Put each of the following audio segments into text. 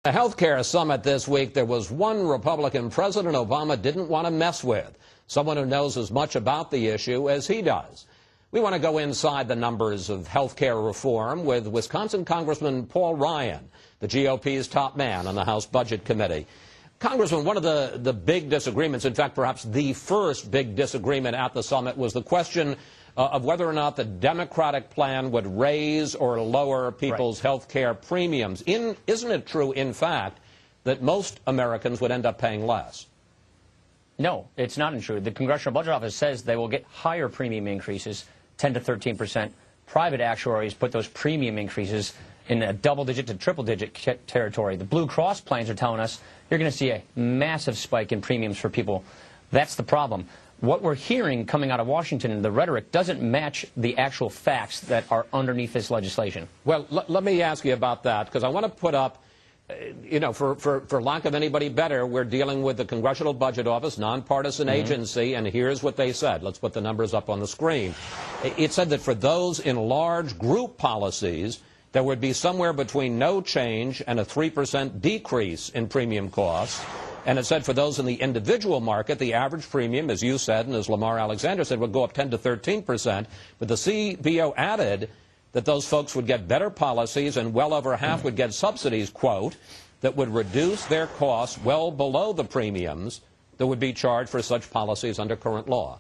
The healthcare summit this week, there was one Republican President Obama didn't want to mess with, someone who knows as much about the issue as he does. We want to go inside the numbers of healthcare reform with Wisconsin Congressman Paul Ryan, the GOP's top man on the House Budget Committee. Congressman, one of the big disagreements, in fact, perhaps the first big disagreement at the summit, was the question of whether or not the Democratic plan would raise or lower people's health care premiums. Isn't it true, in fact, that most Americans would end up paying less? No, it's not true. The Congressional Budget Office says they will get higher premium increases, 10 to 13%. Private actuaries put those premium increases in a double-digit to triple-digit territory. The Blue Cross plans are telling us you're going to see a massive spike in premiums for people. That's the problem. What we're hearing coming out of Washington, the rhetoric, doesn't match the actual facts that are underneath this legislation. Well, let me ask you about that, because I want to put up, you know, for lack of anybody better, we're dealing with the Congressional Budget Office, nonpartisan agency, and here's what they said. Let's put the numbers up on the screen. It said that for those in large group policies, there would be somewhere between no change and a 3% decrease in premium costs. And it said for those in the individual market, the average premium, as you said and as Lamar Alexander said, would go up 10 to 13%. But the CBO added that those folks would get better policies and well over half would get subsidies, quote, that would reduce their costs well below the premiums that would be charged for such policies under current law.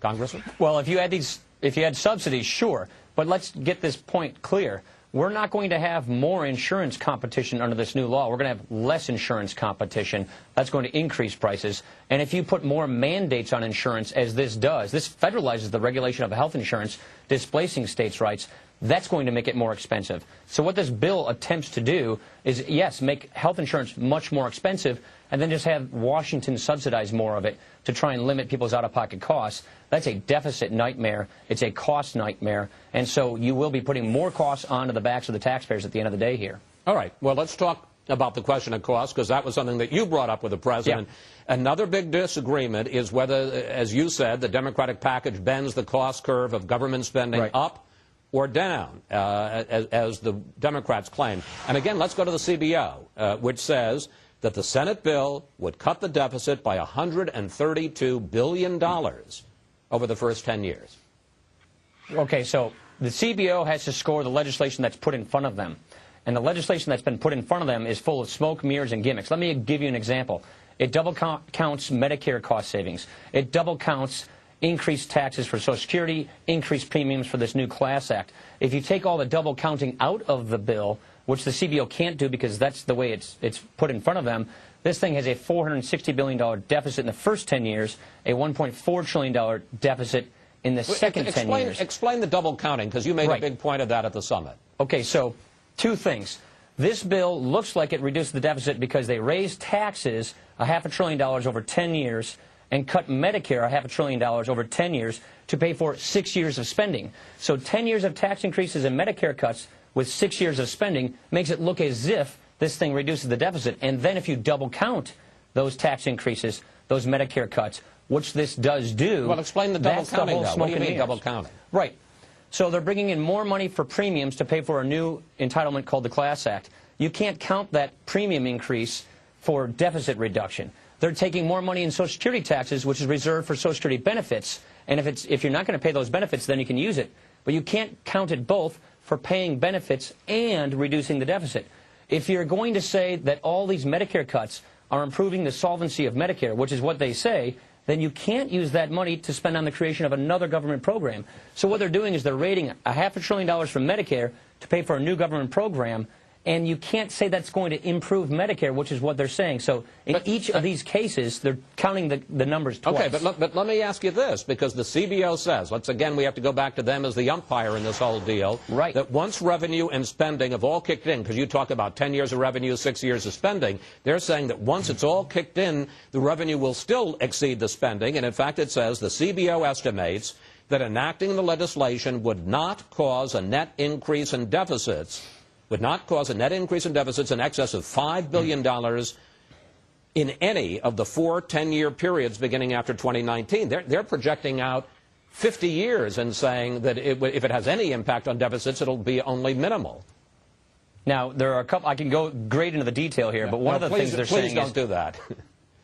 Congressman? Well, if you had subsidies, sure. But let's get this point clear. We're not going to have more insurance competition under this new law. We're going to have less insurance competition. That's going to increase prices. And if you put more mandates on insurance, as this does, this federalizes the regulation of health insurance, displacing states' rights. That's going to make it more expensive. So what this bill attempts to do is, yes, make health insurance much more expensive, and then just have Washington subsidize more of it to try and limit people's out-of-pocket costs. That's a deficit nightmare. It's a cost nightmare. And so you will be putting more costs onto the backs of the taxpayers at the end of the day here. All right. Well, let's talk about the question of cost, because that was something that you brought up with the president. Yeah. Another big disagreement is whether, as you said, the Democratic package bends the cost curve of government spending up or down, as the Democrats claim. And again, let's go to the CBO, which says that the Senate bill would cut the deficit by $132 billion over the first 10 years. Okay, so the CBO has to score the legislation that's put in front of them. And the legislation that's been put in front of them is full of smoke, mirrors, and gimmicks. Let me give you an example. It double counts Medicare cost savings. It double counts increased taxes for Social Security, increased premiums for this new Class Act. If you take all the double counting out of the bill, which the CBO can't do because that's the way it's put in front of them, this thing has a $460 billion deficit in the first 10 years, a $1.4 trillion deficit in the second 10 years. Explain the double counting, because you made a big point of that at the summit. Okay, so two things. This bill looks like it reduced the deficit because they raised taxes $500 billion over 10 years and cut Medicare $500 billion over 10 years to pay for 6 years of spending. So 10 years of tax increases and Medicare cuts with 6 years of spending makes it look as if this thing reduces the deficit. And then if you double count those tax increases, those Medicare cuts, which this does do. Well, explain the double counting, though. What do you mean double counting? Right. So they're bringing in more money for premiums to pay for a new entitlement called the Class Act. You can't count that premium increase for deficit reduction. They're taking more money in Social Security taxes, which is reserved for Social Security benefits. And if you're not going to pay those benefits, then you can use it. But you can't count it both for paying benefits and reducing the deficit. If you're going to say that all these Medicare cuts are improving the solvency of Medicare, which is what they say, then you can't use that money to spend on the creation of another government program. So what they're doing is they're raiding $500 billion from Medicare to pay for a new government program, and you can't say that's going to improve Medicare, which is what they're saying. So in each of these cases, they're counting the numbers twice. Okay, but let me ask you this, because the CBO says, again, we have to go back to them as the umpire in this whole deal, that once revenue and spending have all kicked in, because you talk about 10 years of revenue, 6 years of spending, they're saying that once it's all kicked in, the revenue will still exceed the spending. And in fact, it says the CBO estimates that enacting the legislation would not cause a net increase in deficits in excess of $5 billion in any of the 4 10-year periods beginning after 2019. They're projecting out 50 years and saying that if it has any impact on deficits, it'll be only minimal. Now, there are a couple, I can go great into the detail here, but one of the things they're saying is... Please don't do that.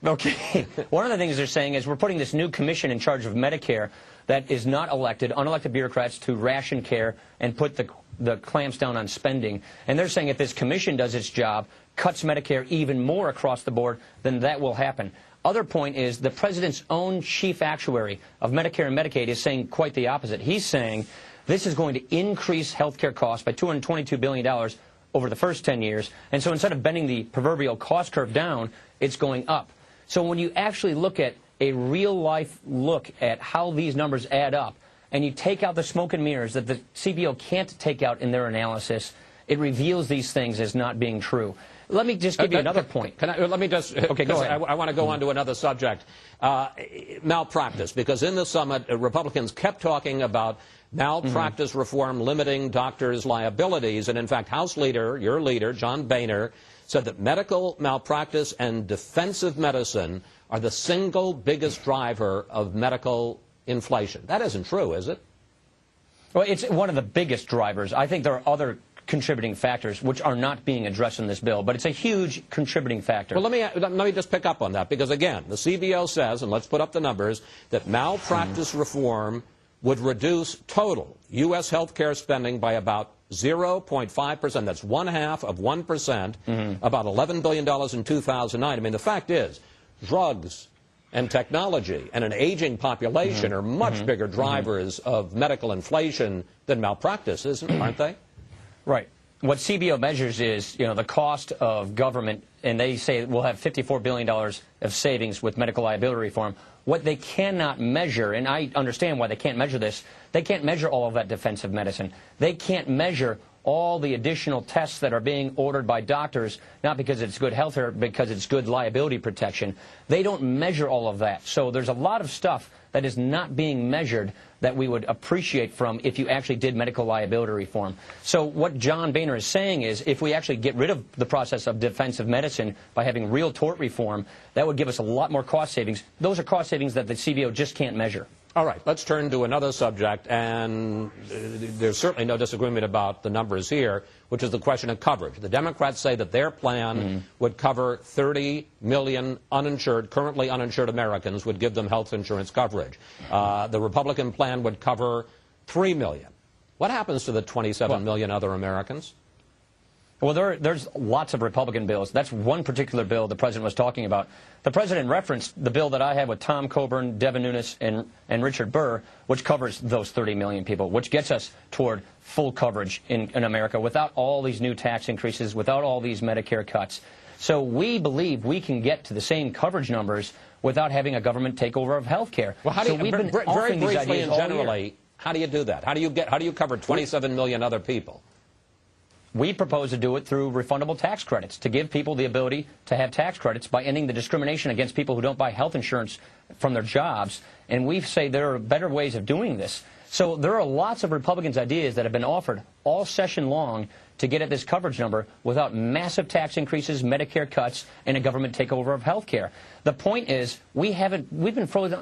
Okay. One of the things they're saying is we're putting this new commission in charge of Medicare that is not elected, unelected bureaucrats to ration care and put the clamps down on spending. And they're saying if this commission does its job, cuts Medicare even more across the board, then that will happen. Other point is the president's own chief actuary of Medicare and Medicaid is saying quite the opposite. He's saying this is going to increase health care costs by $222 billion over the first 10 years. And so instead of bending the proverbial cost curve down, it's going up. So when you actually look at a real-life look at how these numbers add up, and you take out the smoke and mirrors that the CBO can't take out in their analysis, it reveals these things as not being true. Let me just give you another point. Let me just... Okay, go ahead. I want to go on to another subject. Malpractice, because in the summit, Republicans kept talking about malpractice reform limiting doctors' liabilities, and in fact, House Leader, your leader, John Boehner, said that medical malpractice and defensive medicine are the single biggest driver of medical inflation. That isn't true, is it? Well, it's one of the biggest drivers. I think there are other contributing factors which are not being addressed in this bill, but it's a huge contributing factor. Well, let me just pick up on that, because again, the CBO says, and let's put up the numbers, that malpractice reform would reduce total U.S. health care spending by about 0.5%. That's 1/2 of 1%, about $11 billion in 2009. I mean, the fact is, drugs and technology and an aging population are much bigger drivers of medical inflation than malpractice, aren't they? Right. What CBO measures is, the cost of government, and they say we'll have $54 billion of savings with medical liability reform. What they cannot measure, and I understand why they can't measure this, they can't measure all of that defensive medicine. They can't measure all the additional tests that are being ordered by doctors, not because it's good health care, because it's good liability protection. They don't measure all of that. So there's a lot of stuff that is not being measured that we would appreciate from if you actually did medical liability reform. So what John Boehner is saying is if we actually get rid of the process of defensive medicine by having real tort reform, that would give us a lot more cost savings. Those are cost savings that the CBO just can't measure. All right, let's turn to another subject, and there's certainly no disagreement about the numbers here, which is the question of coverage. The Democrats say that their plan would cover 30 million uninsured, currently uninsured Americans, would give them health insurance coverage. The Republican plan would cover 3 million. What happens to the 27 million other Americans? Well, there's lots of Republican bills. That's one particular bill the president was talking about. The president referenced the bill that I have with Tom Coburn, Devin Nunes, and Richard Burr, which covers those 30 million people, which gets us toward full coverage in America without all these new tax increases, without all these Medicare cuts. So we believe we can get to the same coverage numbers without having a government takeover of health care. Well, how do you, so we've been very offering these briefly ideas and generally, how do you do that? How do you cover 27 million other people? We propose to do it through refundable tax credits, to give people the ability to have tax credits by ending the discrimination against people who don't buy health insurance from their jobs. And we say there are better ways of doing this. So there are lots of Republicans' ideas that have been offered all session long to get at this coverage number without massive tax increases, Medicare cuts, and a government takeover of health care. The point is, we've been frozen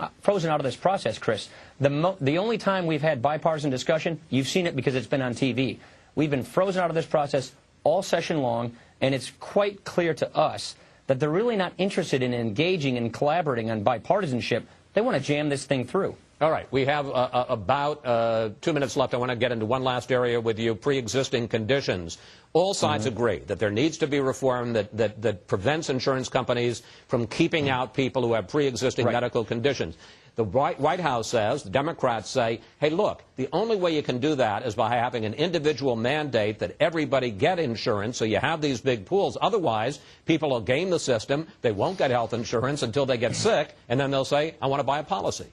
out of this process, Chris. The only time we've had bipartisan discussion, you've seen it because it's been on TV. We've been frozen out of this process all session long, and it's quite clear to us that they're really not interested in engaging and collaborating on bipartisanship. They want to jam this thing through. All right. We have about 2 minutes left. I want to get into one last area with you, pre-existing conditions. All sides agree that there needs to be reform that prevents insurance companies from keeping out people who have pre-existing medical conditions. The White House says, the Democrats say, hey, look, the only way you can do that is by having an individual mandate that everybody get insurance, so you have these big pools. Otherwise, people will game the system. They won't get health insurance until they get sick, and then they'll say, I want to buy a policy.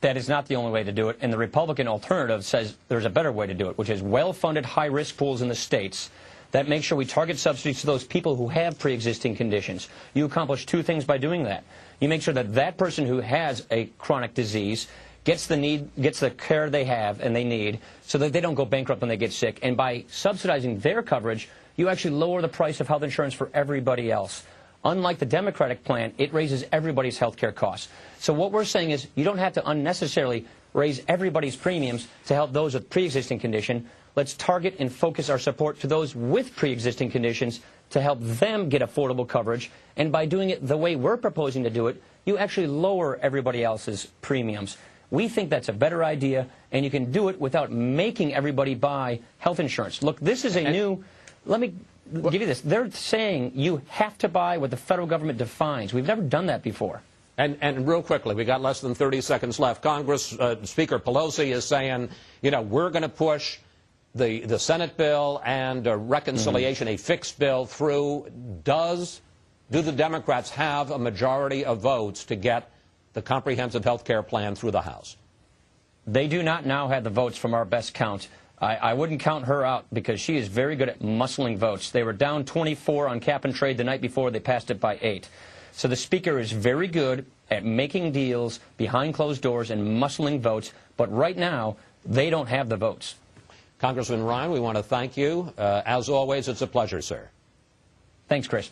That is not the only way to do it, and the Republican alternative says there's a better way to do it, which is well-funded high-risk pools in the states that make sure we target subsidies to those people who have pre-existing conditions. You accomplish two things by doing that. You make sure that that person who has a chronic disease gets the care they have and they need so that they don't go bankrupt when they get sick. And by subsidizing their coverage, you actually lower the price of health insurance for everybody else. Unlike the Democratic plan, it raises everybody's health care costs. So what we're saying is you don't have to unnecessarily raise everybody's premiums to help those with pre-existing condition. Let's target and focus our support to those with pre-existing conditions to help them get affordable coverage. And by doing it the way we're proposing to do it, you actually lower everybody else's premiums. We think that's a better idea, and you can do it without making everybody buy health insurance. Look, this is a new... Let me give you this. They're saying you have to buy what the federal government defines. We've never done that before. And real quickly, we got less than 30 seconds left. Congress Speaker Pelosi is saying, you know, we're going to push the Senate bill and a reconciliation, a fixed bill through. Do the Democrats have a majority of votes to get the comprehensive health care plan through the House? They do not now have the votes from our best count. I wouldn't count her out because she is very good at muscling votes. They were down 24 on cap and trade the night before. They passed it by 8. So the Speaker is very good at making deals behind closed doors and muscling votes. But right now, they don't have the votes. Congressman Ryan, we want to thank you. As always, it's a pleasure, sir. Thanks, Chris.